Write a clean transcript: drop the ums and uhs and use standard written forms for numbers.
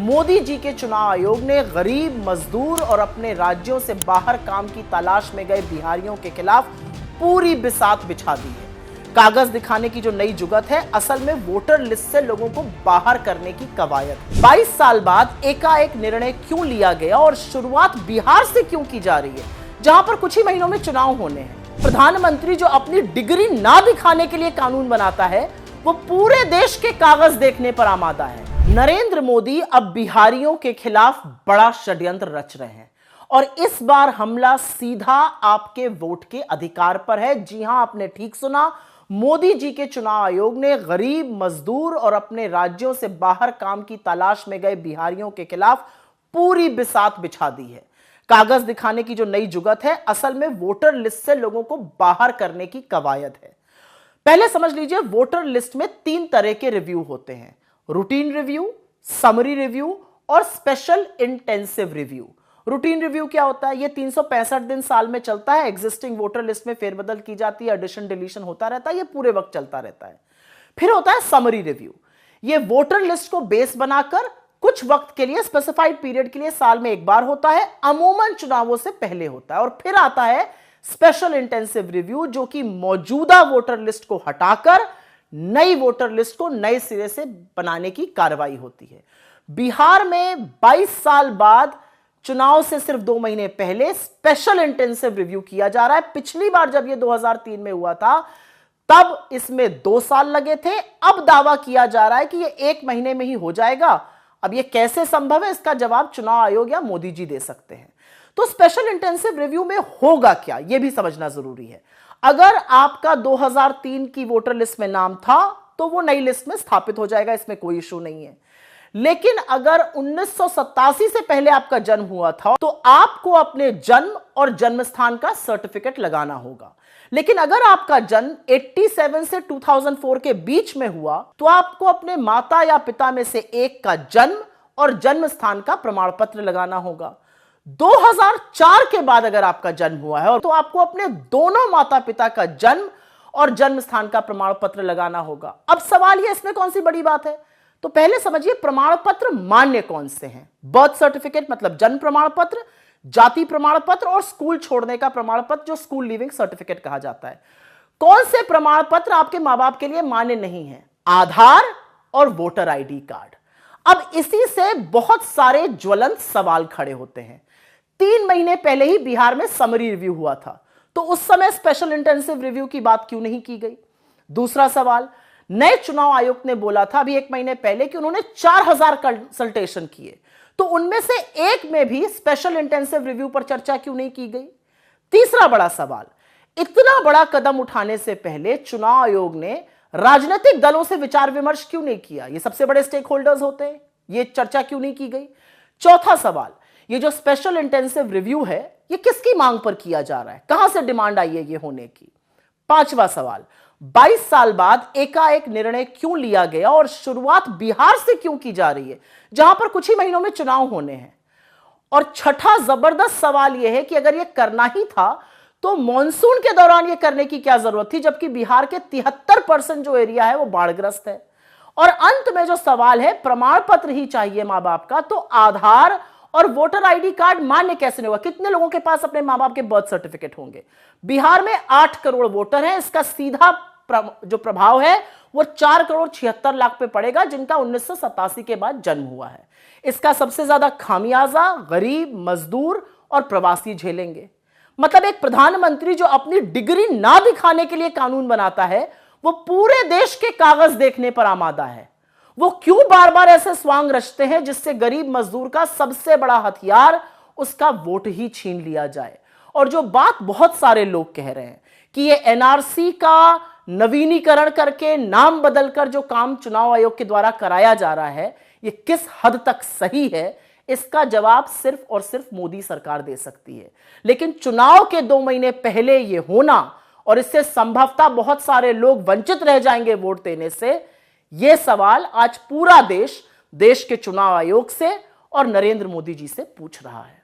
मोदी जी के चुनाव आयोग ने गरीब, मजदूर और अपने राज्यों से बाहर काम की तलाश में गए बिहारियों के खिलाफ पूरी बिसात बिछा दी है। कागज दिखाने की जो नई जुगत है, असल में वोटर लिस्ट से लोगों को बाहर करने की कवायद। 22 साल बाद एकाएक निर्णय क्यों लिया गया और शुरुआत बिहार से क्यों की जा रही है, जहां पर कुछ ही महीनों में चुनाव होने हैं। प्रधानमंत्री जो अपनी डिग्री ना दिखाने के लिए कानून बनाता है, वो पूरे देश के कागज देखने पर आमादा है। नरेंद्र मोदी अब बिहारियों के खिलाफ बड़ा षड्यंत्र रच रहे हैं और इस बार हमला सीधा आपके वोट के अधिकार पर है। जी हां, आपने ठीक सुना, मोदी जी के चुनाव आयोग ने गरीब, मजदूर और अपने राज्यों से बाहर काम की तलाश में गए बिहारियों के खिलाफ पूरी बिसात बिछा दी है। कागज दिखाने की जो नई जुगत है, असल में वोटर लिस्ट से लोगों को बाहर करने की कवायद है। पहले समझ लीजिए, वोटर लिस्ट में 3 तरह के रिव्यू होते हैं: रूटीन रिव्यू, समरी रिव्यू और special intensive review. Routine review क्या होता है? ये 365 दिन साल में चलता है। एग्जिस्टिंग वोटर लिस्ट में फेरबदल की जाती है, एडिशन डिलीशन होता रहता है, ये पूरे वक्त चलता रहता है। फिर होता है समरी रिव्यू। ये वोटर लिस्ट को बेस बनाकर कुछ वक्त के लिए, स्पेसिफाइड पीरियड के लिए साल में एक बार होता है, अमूमन चुनावों से पहले होता है। और फिर आता है स्पेशल इंटेंसिव रिव्यू, जो कि मौजूदा वोटर लिस्ट को हटाकर नई वोटर लिस्ट को नए सिरे से बनाने की कार्रवाई होती है। बिहार में 22 साल बाद चुनाव से सिर्फ 2 महीने पहले स्पेशल इंटेंसिव रिव्यू किया जा रहा है। पिछली बार जब यह 2003 में हुआ था, तब इसमें 2 साल लगे थे। अब दावा किया जा रहा है कि यह 1 महीने में ही हो जाएगा। अब यह कैसे संभव है, इसका जवाब चुनाव आयोग या मोदी जी दे सकते हैं। तो स्पेशल इंटेंसिव रिव्यू में होगा क्या, यह भी समझना जरूरी है। अगर आपका 2003 की वोटर लिस्ट में नाम था, तो वो नई लिस्ट में स्थापित हो जाएगा, इसमें कोई इशू नहीं है। लेकिन अगर 1987 से पहले आपका जन्म हुआ था, तो आपको अपने जन्म और जन्म स्थान का सर्टिफिकेट लगाना होगा। लेकिन अगर आपका जन्म 87 से 2004 के बीच में हुआ, तो आपको अपने माता या पिता में से एक का जन्म और जन्म स्थान का प्रमाण पत्र लगाना होगा। 2004 के बाद अगर आपका जन्म हुआ है, तो आपको अपने दोनों माता पिता का जन्म और जन्म स्थान का प्रमाण पत्र लगाना होगा। अब सवाल ये, इसमें कौन सी बड़ी बात है? तो पहले समझिए, प्रमाण पत्र मान्य कौन से हैं। बर्थ सर्टिफिकेट मतलब जन्म प्रमाण पत्र, जाति प्रमाण पत्र और स्कूल छोड़ने का प्रमाण पत्र, जो स्कूल लीविंग सर्टिफिकेट कहा जाता है। कौन से प्रमाण पत्र आपके मां बाप के लिए मान्य नहीं है? आधार और वोटर आईडी कार्ड। अब इसी से बहुत सारे ज्वलंत सवाल खड़े होते हैं। 3 महीने पहले ही बिहार में समरी रिव्यू हुआ था, तो उस समय स्पेशल इंटेंसिव रिव्यू की बात क्यों नहीं की गई? दूसरा सवाल, नए चुनाव आयोग ने बोला था अभी 1 महीने पहले कि उन्होंने 4000 कंसल्टेशन किए, तो उनमें से एक में भी स्पेशल इंटेंसिव रिव्यू पर चर्चा क्यों नहीं की गई? तीसरा बड़ा सवाल, इतना बड़ा कदम उठाने से पहले चुनाव आयोग ने राजनीतिक दलों से विचार विमर्श क्यों नहीं किया? ये सबसे बड़े स्टेक होल्डर्स होते हैं, ये चर्चा क्यों नहीं की गई? चौथा सवाल, ये जो स्पेशल इंटेंसिव रिव्यू है, ये किसकी मांग पर किया जा रहा है? कहां से डिमांड आई है ये होने की? पांचवा सवाल, 22 साल बाद एकाएक निर्णय क्यों लिया गया और शुरुआत बिहार से क्यों की जा रही है, जहां पर कुछ ही महीनों में चुनाव होने हैं? और छठा जबरदस्त सवाल यह है कि अगर यह करना ही था, तो मॉनसून के दौरान यह करने की क्या जरूरत थी, जबकि बिहार के 73% जो एरिया है वो बाढ़ग्रस्त है। और अंत में जो सवाल है, प्रमाण पत्र ही चाहिए मां बाप का, तो आधार और वोटर आईडी कार्ड मान्य कैसे नहीं होगा? कितने लोगों के पास अपने मां बाप के बर्थ सर्टिफिकेट होंगे? बिहार में 8 करोड़ वोटर हैं। इसका सीधा जो प्रभाव है वो 4 करोड़ 76 लाख पे पड़ेगा, जिनका 1987 के बाद जन्म हुआ है। इसका सबसे ज्यादा खामियाजा गरीब, मजदूर और प्रवासी झेलेंगे। मतलब एक प्रधानमंत्री जो अपनी डिग्री ना दिखाने के लिए कानून बनाता है, वो पूरे देश के कागज देखने पर आमादा है। वो क्यों बार बार ऐसे स्वांग रचते हैं जिससे गरीब मजदूर का सबसे बड़ा हथियार, उसका वोट ही छीन लिया जाए? और जो बात बहुत सारे लोग कह रहे हैं कि ये एनआरसी का नवीनीकरण करके, नाम बदलकर जो काम चुनाव आयोग के द्वारा कराया जा रहा है, ये किस हद तक सही है, इसका जवाब सिर्फ और सिर्फ मोदी सरकार दे सकती है। लेकिन चुनाव के 2 महीने पहले यह होना, और इससे संभवतः बहुत सारे लोग वंचित रह जाएंगे वोट देने से, यह सवाल आज पूरा देश के चुनाव आयोग से और नरेंद्र मोदी जी से पूछ रहा है।